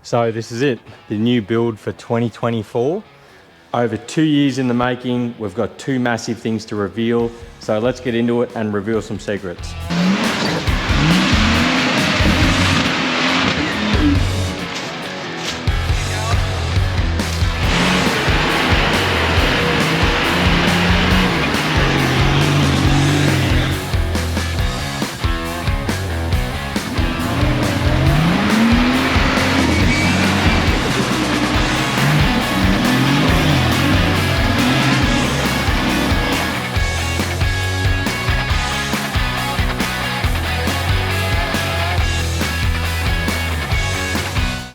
So this is it, the new build for 2024. Over 2 years in the making, we've got two massive things to reveal. So let's get into it and reveal some secrets.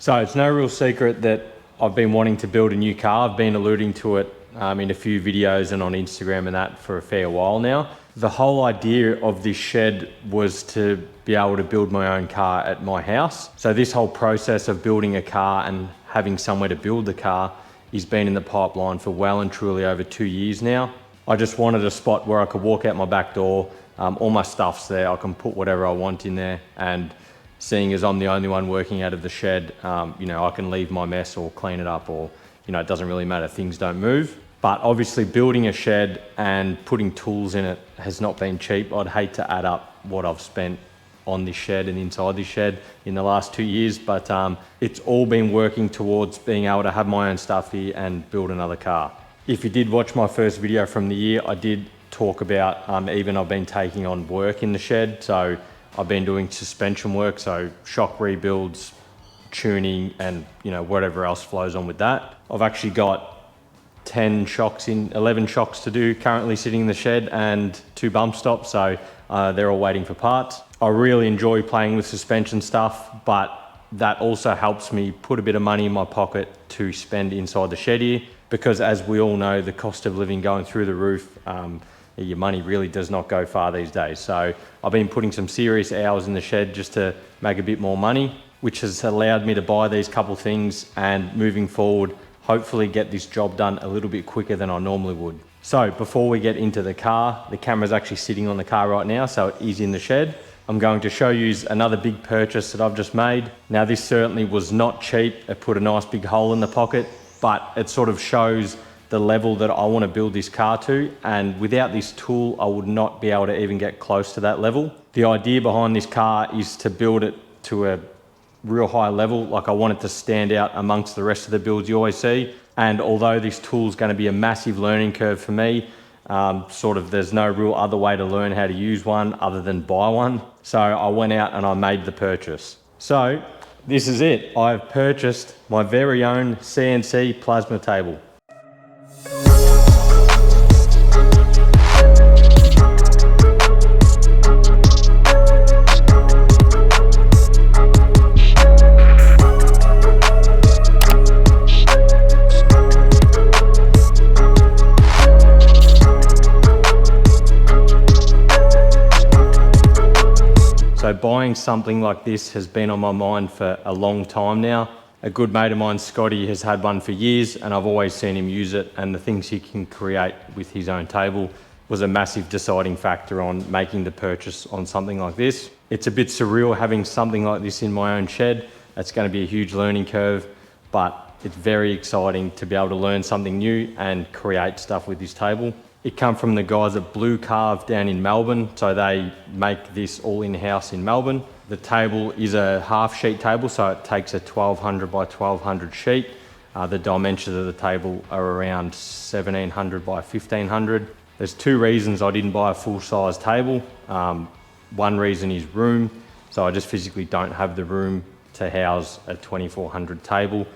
So it's no real secret that I've been wanting to build a new car. I've been alluding to it in a few videos and on Instagram and that for a fair while now. The whole idea of this shed was to be able to build my own car at my house. So this whole process of building a car and having somewhere to build the car has been in the pipeline for well and truly over 2 years now. I just wanted a spot where I could walk out my back door. All my stuff's there. I can put whatever I want in there, and seeing as I'm the only one working out of the shed, I can leave my mess or clean it up, or, it doesn't really matter, things don't move. But obviously building a shed and putting tools in it has not been cheap. I'd hate to add up what I've spent on this shed and inside this shed in the last 2 years, but it's all been working towards being able to have my own stuff here and build another car. If you did watch my first video from the year, I did talk about I've been taking on work in the shed. So I've been doing suspension work, so shock rebuilds, tuning, and whatever else flows on with that. I've actually got 11 shocks to do currently sitting in the shed, and 2 bump stops, so they're all waiting for parts. I really enjoy playing with suspension stuff, but that also helps me put a bit of money in my pocket to spend inside the shed here, because as we all know, the cost of living going through the roof, your money really does not go far these days. So I've been putting some serious hours in the shed just to make a bit more money, which has allowed me to buy these couple things and moving forward, hopefully get this job done a little bit quicker than I normally would. So before we get into the car, the camera's actually sitting on the car right now, so it is in the shed. I'm going to show you another big purchase that I've just made. Now this certainly was not cheap. It put a nice big hole in the pocket, but it sort of shows the level that I want to build this car to, and without this tool I would not be able to even get close to that level. The idea behind this car is to build it to a real high level. Like, I want it to stand out amongst the rest of the builds you always see, and although this tool is going to be a massive learning curve for me, there's no real other way to learn how to use one other than buy one. So I went out and I made the purchase. So this is it. I've purchased my very own CNC plasma table. So buying something like this has been on my mind for a long time now. A good mate of mine, Scotty, has had one for years, and I've always seen him use it, and the things he can create with his own table was a massive deciding factor on making the purchase on something like this. It's a bit surreal having something like this in my own shed. It's going to be a huge learning curve, but it's very exciting to be able to learn something new and create stuff with this table. It come from the guys at Blue Carve down in Melbourne, so they make this all in-house in Melbourne. The table is a half sheet table, so it takes a 1200 by 1200 sheet. The dimensions of the table are around 1700 by 1500. There's 2 reasons I didn't buy a full-size table. One reason is room, so I just physically don't have the room to house a 2400 table.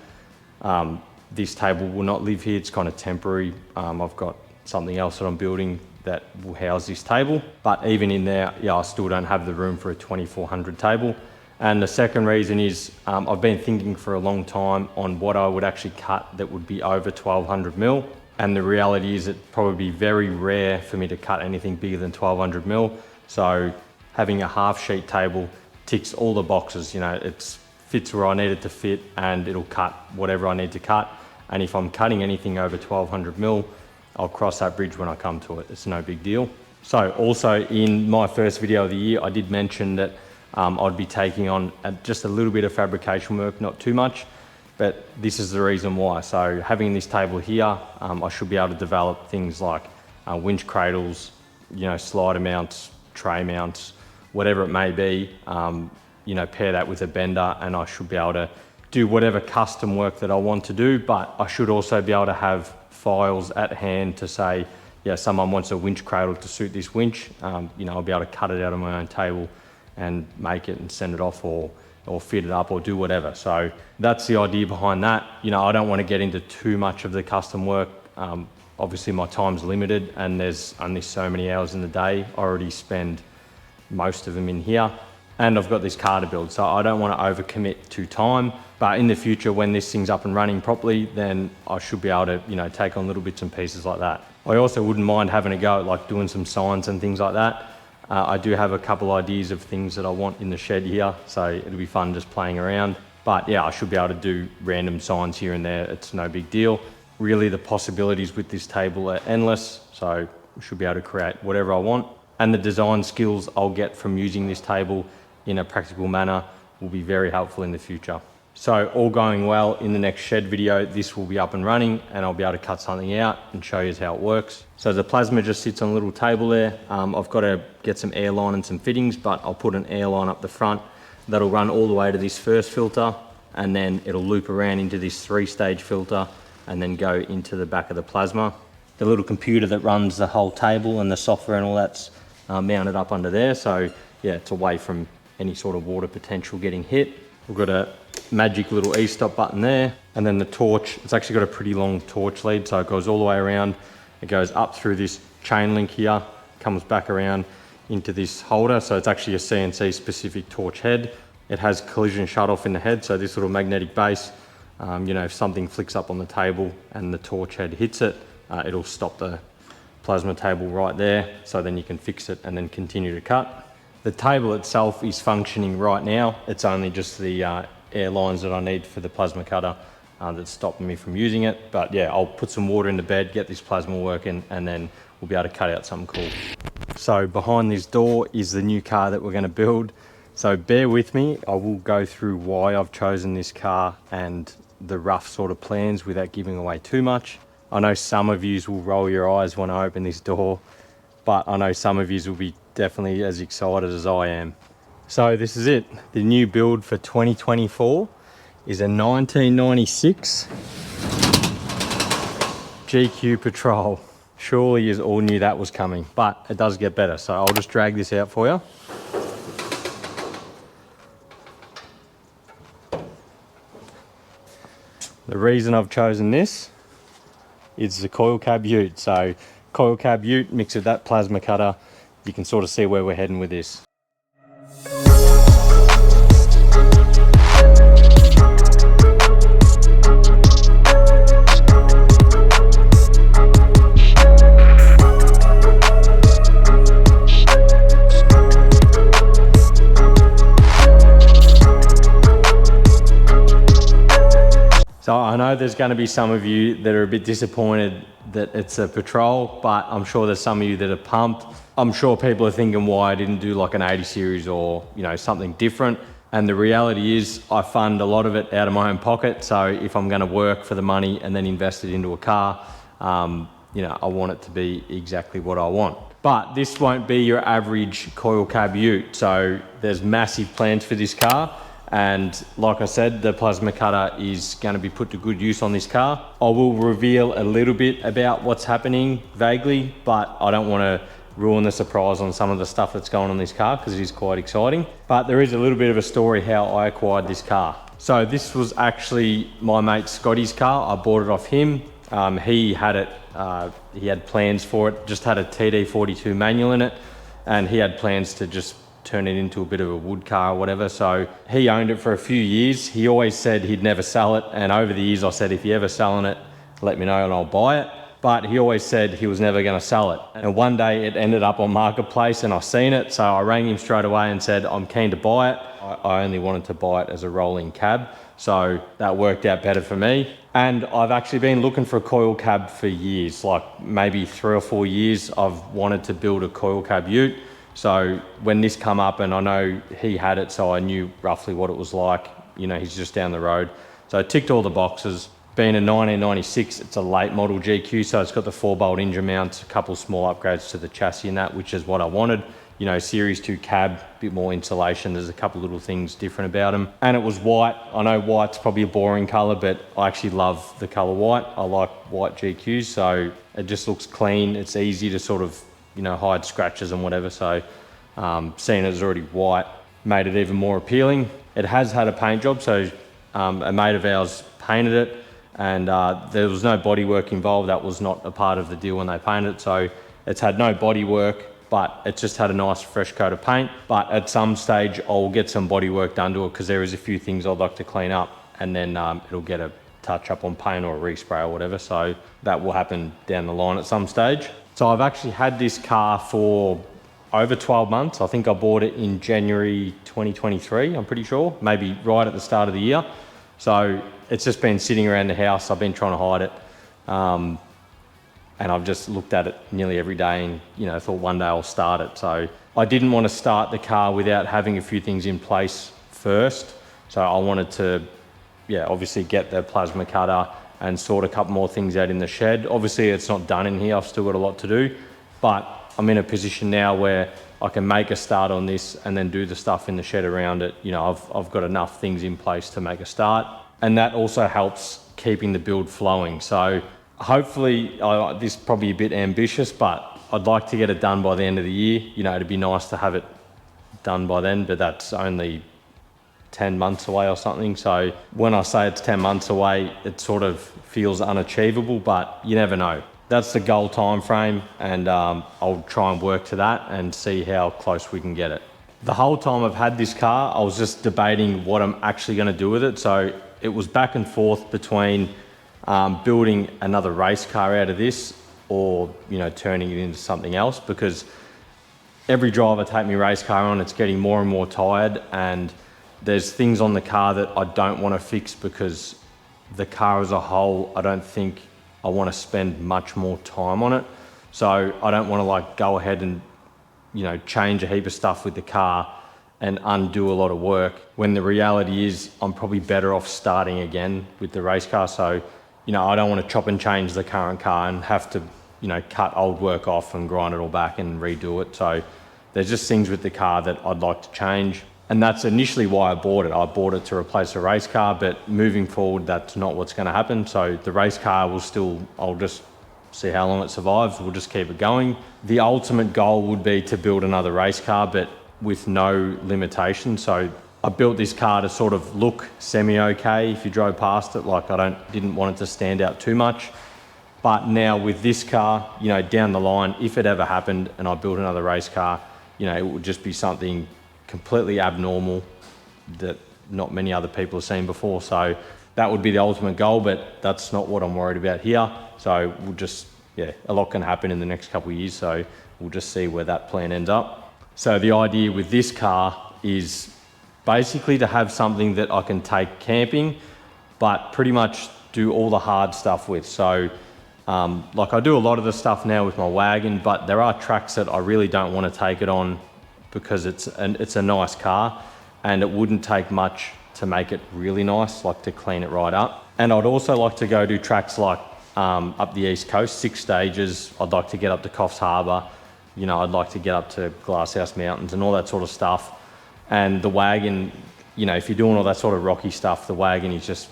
This table will not live here, it's kind of temporary. I've got something else that I'm building that will house this table, but even in there, I still don't have the room for a 2400 table. And the second reason is I've been thinking for a long time on what I would actually cut that would be over 1200 mil, and the reality is it'd probably be very rare for me to cut anything bigger than 1200 mil. So having a half sheet table ticks all the boxes. It fits where I need it to fit, and it'll cut whatever I need to cut. And if I'm cutting anything over 1200 mil, I'll cross that bridge when I come to it. It's no big deal. So also in my first video of the year, I did mention that I'd be taking on just a little bit of fabrication work, not too much. but this is the reason why. So having this table here, I should be able to develop things like winch cradles, slider mounts, tray mounts, whatever it may be, pair that with a bender, and I should be able to do whatever custom work that I want to do. But I should also be able to have files at hand to say, yeah, someone wants a winch cradle to suit this winch. I'll be able to cut it out of my own table and make it and send it off, or fit it up, or do whatever. So that's the idea behind that. I don't want to get into too much of the custom work. Obviously my time's limited and there's only so many hours in the day. I already spend most of them in here, and I've got this car to build, so I don't want to overcommit to time. But in the future, when this thing's up and running properly, then I should be able to, take on little bits and pieces like that. I also wouldn't mind having a go at like doing some signs and things like that. I do have a couple ideas of things that I want in the shed here, so it'll be fun just playing around. But yeah, I should be able to do random signs here and there. It's no big deal. Really, the possibilities with this table are endless, so I should be able to create whatever I want. And the design skills I'll get from using this table in a practical manner will be very helpful in the future. So all going well, in the next shed video, this will be up and running and I'll be able to cut something out and show you how it works. So the plasma just sits on a little table there. I've got to get some air line and some fittings, but I'll put an air line up the front that'll run all the way to this first filter, and then it'll loop around into this 3-stage filter and then go into the back of the plasma. The little computer that runs the whole table and the software and all that's mounted up under there. So yeah, it's away from any sort of water potential getting hit. We've got a magic little e-stop button there, and then the torch, it's actually got a pretty long torch lead, so it goes all the way around. It goes up through this chain link here, comes back around into this holder, so it's actually a CNC specific torch head. It has collision shut off in the head, so this little magnetic base, if something flicks up on the table and the torch head hits it, it'll stop the plasma table right there, so then you can fix it and then continue to cut. The table itself is functioning right now. It's only just the air lines that I need for the plasma cutter that's stopping me from using it. But yeah, I'll put some water in the bed, get this plasma working, and then we'll be able to cut out something cool. So behind this door is the new car that we're going to build. So bear with me. I will go through why I've chosen this car and the rough sort of plans without giving away too much. I know some of yous will roll your eyes when I open this door, but I know some of yous will be definitely as excited as I am. So this is it. The new build for 2024 is a 1996 GQ Patrol. Surely you all knew that was coming, but it does get better. So I'll just drag this out for you. The reason I've chosen this is the coil cab ute. So coil cab ute mixed with that plasma cutter, you can sort of see where we're heading with this. So I know there's going to be some of you that are a bit disappointed that it's a Patrol, but I'm sure there's some of you that are pumped. I'm sure people are thinking why I didn't do like an 80 series or, something different. And the reality is I fund a lot of it out of my own pocket. So if I'm going to work for the money and then invest it into a car, I want it to be exactly what I want. But this won't be your average coil cab ute. So there's massive plans for this car. And like I said, the plasma cutter is going to be put to good use on this car. I will reveal a little bit about what's happening vaguely, but I don't want to ruin the surprise on some of the stuff that's going on in this car because it is quite exciting. But there is a little bit of a story how I acquired this car. So this was actually my mate Scotty's car. I bought it off him. He had it, he had plans for it, just had a TD42 manual in it, and he had plans to just turn it into a bit of a wood car or whatever. So he owned it for a few years. He always said he'd never sell it. And over the years I said, if you're ever selling it, let me know and I'll buy it. But he always said he was never going to sell it. And one day it ended up on Marketplace and I seen it. So I rang him straight away and said, I'm keen to buy it. I only wanted to buy it as a rolling cab. So that worked out better for me. And I've actually been looking for a coil cab for years, like maybe 3 or 4 years. I've wanted to build a coil cab ute. So when this come up, and I know he had it, so I knew roughly what it was like. He's just down the road. So it ticked all the boxes. Being a 1996, it's a late model GQ, so it's got the 4-bolt engine mounts, a couple small upgrades to the chassis and that, which is what I wanted. You know, Series 2 cab, a bit more insulation. There's a couple little things different about them. And it was white. I know white's probably a boring color, but I actually love the color white. I like white GQs, so it just looks clean. It's easy to sort of, you know, hide scratches and whatever. So seeing it as already white made it even more appealing. It has had a paint job, so a mate of ours painted it, and there was no body work involved. That was not a part of the deal when they painted it. So it's had no body work, but it just had a nice fresh coat of paint. But at some stage, I'll get some body work done to it because there is a few things I'd like to clean up, and then it'll get a touch up on paint or a respray or whatever. So that will happen down the line at some stage. So I've actually had this car for over 12 months. I think I bought it in January 2023, I'm pretty sure, maybe right at the start of the year. So it's just been sitting around the house. I've been trying to hide it. And I've just looked at it nearly every day and, you know, thought one day I'll start it. So I didn't want to start the car without having a few things in place first. So I wanted to, yeah, obviously get the plasma cutter and sort a couple more things out in the shed. Obviously it's not done in here. I've still got a lot to do, but I'm in a position now where I can make a start on this and then do the stuff in the shed around it. You know, I've got enough things in place to make a start, and that also helps keeping the build flowing. So hopefully, this is probably a bit ambitious, but I'd like to get it done by the end of the year. You know, it'd be nice to have it done by then, but that's only 10 months away or something. So when I say it's 10 months away, it sort of feels unachievable, but you never know. That's the goal time frame, and I'll try and work to that and see how close we can get it. The whole time I've had this car, I was just debating what I'm actually going to do with it. So it was back and forth between building another race car out of this, or, you know, turning it into something else, because every drive I take my race car on, it's getting more and more tired, and there's things on the car that I don't want to fix because the car as a whole, I don't think I want to spend much more time on it. So I don't want to like go ahead and, you know, change a heap of stuff with the car and undo a lot of work, when the reality is I'm probably better off starting again with the race car. So, you know, I don't want to chop and change the current car and have to, you know, cut old work off and grind it all back and redo it. So there's just things with the car that I'd like to change. And that's initially why I bought it. I bought it to replace a race car, but moving forward, that's not what's going to happen. So the race car will still, I'll just see how long it survives. We'll just keep it going. The ultimate goal would be to build another race car, but with no limitation. So I built this car to sort of look semi-okay if you drove past it. Like didn't want it to stand out too much. But now with this car, you know, down the line, if it ever happened and I built another race car, you know, it would just be something completely abnormal that not many other people have seen before. So that would be the ultimate goal, but that's not what I'm worried about here. So we'll just, yeah, a lot can happen in the next couple of years. So we'll just see where that plan ends up. So the idea with this car is basically to have something that I can take camping, but pretty much do all the hard stuff with. So like I do a lot of the stuff now with my wagon, but there are tracks that I really don't want to take it on because it's a nice car and it wouldn't take much to make it really nice, like to clean it right up. And I'd also like to go do tracks like up the East Coast, 6 stages. I'd like to get up to Coffs Harbour. You know, I'd like to get up to Glasshouse Mountains and all that sort of stuff. And the wagon, you know, if you're doing all that sort of rocky stuff, the wagon is just,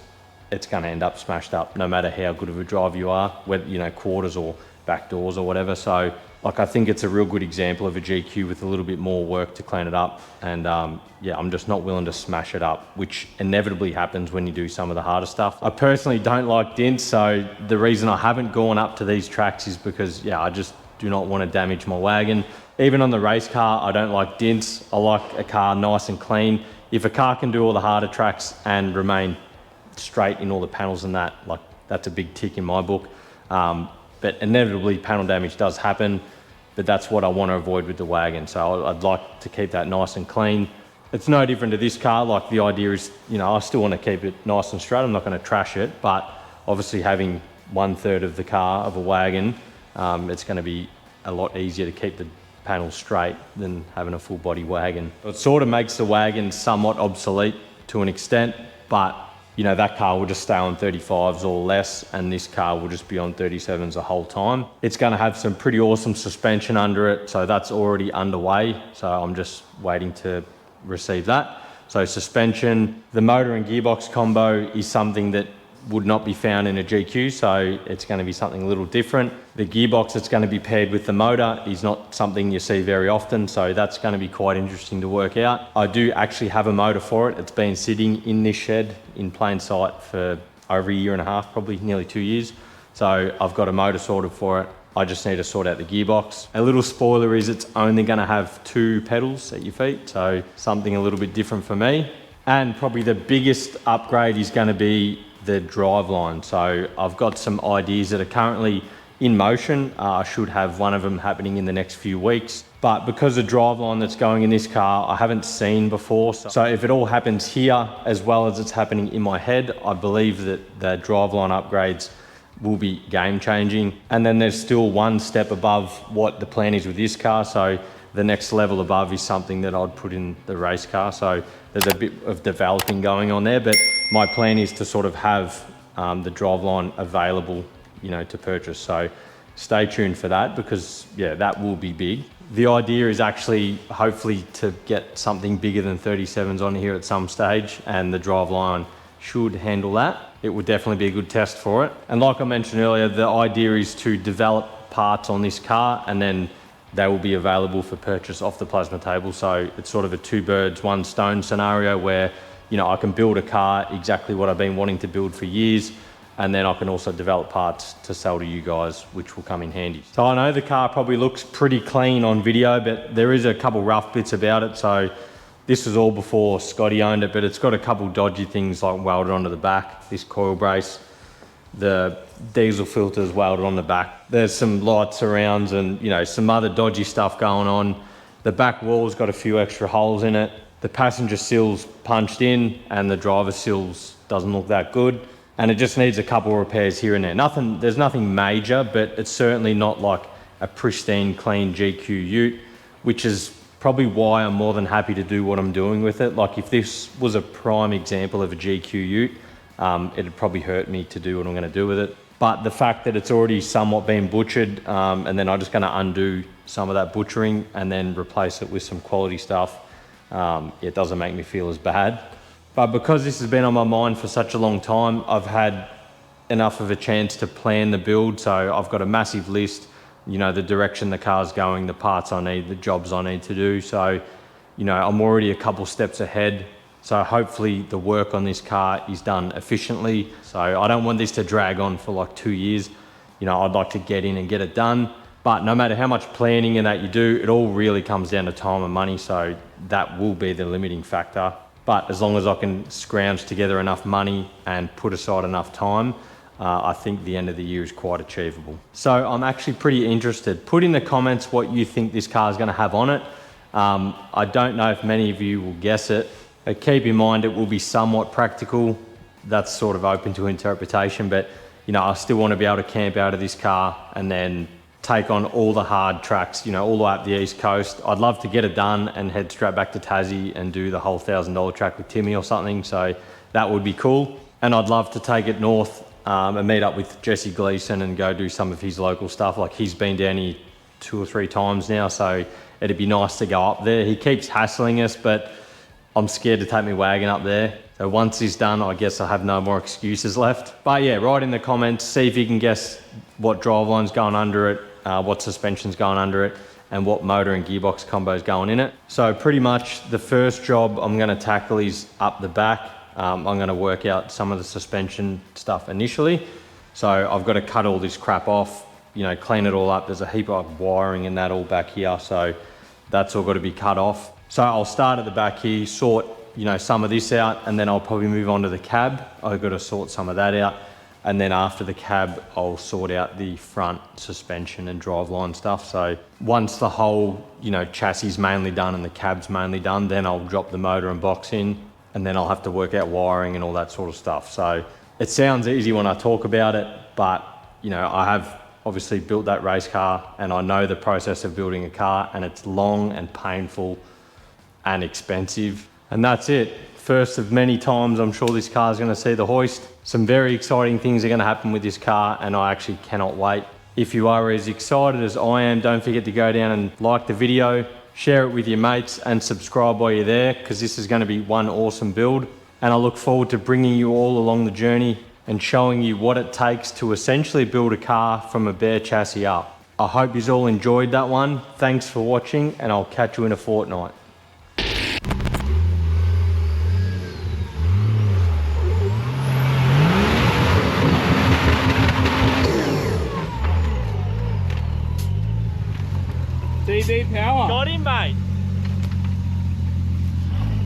it's going to end up smashed up no matter how good of a driver you are, whether, you know, quarters or back doors or whatever. So like, I think it's a real good example of a GQ with a little bit more work to clean it up. And yeah, I'm just not willing to smash it up, which inevitably happens when you do some of the harder stuff. I personally don't like dents. So the reason I haven't gone up to these tracks is because, yeah, I just do not want to damage my wagon. Even on the race car, I don't like dents. I like a car nice and clean. If a car can do all the harder tracks and remain straight in all the panels and that, like, that's a big tick in my book. But inevitably panel damage does happen, but that's what I want to avoid with the wagon. So I'd like to keep that nice and clean. It's no different to this car. Like, the idea is, you know, I still want to keep it nice and straight. I'm not going to trash it, but obviously having 1/3 of the car of a wagon, it's going to be a lot easier to keep the panels straight than having a full body wagon. It sort of makes the wagon somewhat obsolete to an extent, but that car will just stay on 35s or less, and this car will just be on 37s the whole time. It's going to have some pretty awesome suspension under it, so that's already underway. So I'm just waiting to receive that. So suspension, the motor and gearbox combo is something that would not be found in a GQ, so it's going to be something a little different. The gearbox that's going to be paired with the motor is not something you see very often, so that's going to be quite interesting to work out. I do actually have a motor for it. It's been sitting in this shed in plain sight for over a year and a half, probably nearly 2 years. So I've got a motor sorted for it. I just need to sort out the gearbox. A little spoiler is it's only going to have 2 pedals at your feet, so something a little bit different for me. And probably the biggest upgrade is going to be the driveline. So I've got some ideas that are currently in motion. I should have one of them happening in the next few weeks. But because the driveline that's going in this car, I haven't seen before. So if it all happens here, as well as it's happening in my head, I believe that the driveline upgrades will be game changing. And then there's still one step above what the plan is with this car. So the next level above is something that I'd put in the race car. So there's a bit of developing going on there, but my plan is to sort of have the driveline available, to purchase. So stay tuned for that, because that will be big. The idea is actually hopefully to get something bigger than 37s on here at some stage, and the driveline should handle that. It would definitely be a good test for it. And like I mentioned earlier, the idea is to develop parts on this car, and then they will be available for purchase off the plasma table. So it's sort of a 2 birds, 1 stone scenario where, I can build a car exactly what I've been wanting to build for years, and then I can also develop parts to sell to you guys, which will come in handy. So I know the car probably looks pretty clean on video, but there is a couple rough bits about it. So this was all before Scotty owned it, but it's got a couple dodgy things like welded onto the back, this coil brace, the diesel filters welded on the back. There's some light surrounds and, some other dodgy stuff going on. The back wall's got a few extra holes in it. The passenger sill's punched in, and the driver sill's doesn't look that good. And it just needs a couple of repairs here and there. There's nothing major, but it's certainly not like a pristine, clean GQ ute, which is probably why I'm more than happy to do what I'm doing with it. Like if this was a prime example of a GQ ute, it'd probably hurt me to do what I'm going to do with it. But the fact that it's already somewhat been butchered, and then I'm just going to undo some of that butchering and then replace it with some quality stuff, it doesn't make me feel as bad. But because this has been on my mind for such a long time, I've had enough of a chance to plan the build. So I've got a massive list, the direction the car's going, the parts I need, the jobs I need to do. So, I'm already a couple steps ahead. So hopefully the work on this car is done efficiently. So I don't want this to drag on for like 2 years. I'd like to get in and get it done. But no matter how much planning and that you do, it all really comes down to time and money. So that will be the limiting factor. But as long as I can scrounge together enough money and put aside enough time, I think the end of the year is quite achievable. So I'm actually pretty interested. Put in the comments what you think this car is going to have on it. I don't know if many of you will guess it. But keep in mind it will be somewhat practical. That's sort of open to interpretation, but I still want to be able to camp out of this car and then take on all the hard tracks, all the way up the East Coast. I'd love to get it done and head straight back to Tassie and do the whole $1,000 track with Timmy or something. So that would be cool. And I'd love to take it north and meet up with Jesse Gleason and go do some of his local stuff. Like he's been down here 2 or 3 times now, so it'd be nice to go up there. He keeps hassling us, but I'm scared to take my wagon up there. So once he's done, I guess I have no more excuses left. But yeah, write in the comments, see if you can guess what driveline's going under it, what suspension's going under it, and what motor and gearbox combo's going in it. So pretty much the first job I'm gonna tackle is up the back. I'm gonna work out some of the suspension stuff initially. So I've got to cut all this crap off, clean it all up. There's a heap of wiring and that all back here, so that's all got to be cut off. So I'll start at the back here, sort some of this out, and then I'll probably move on to the cab. I've got to sort some of that out, and then after the cab I'll sort out the front suspension and driveline stuff. So once the whole chassis is mainly done and the cab's mainly done, then I'll drop the motor and box in, and then I'll have to work out wiring and all that sort of stuff. So it sounds easy when I talk about it, but I have obviously built that race car, and I know the process of building a car, and it's long and painful and expensive. And that's it. first of many times I'm sure this car is going to see the hoist. Some very exciting things are going to happen with this car, and I actually cannot wait. If you are as excited as I am, don't forget to go down and like the video, share it with your mates, and subscribe while you're there, because this is going to be one awesome build. And I look forward to bringing you all along the journey and showing you what it takes to essentially build a car from a bare chassis up. I hope you all enjoyed that one. Thanks for watching, and I'll catch you in a fortnight. DB power. Got him, mate.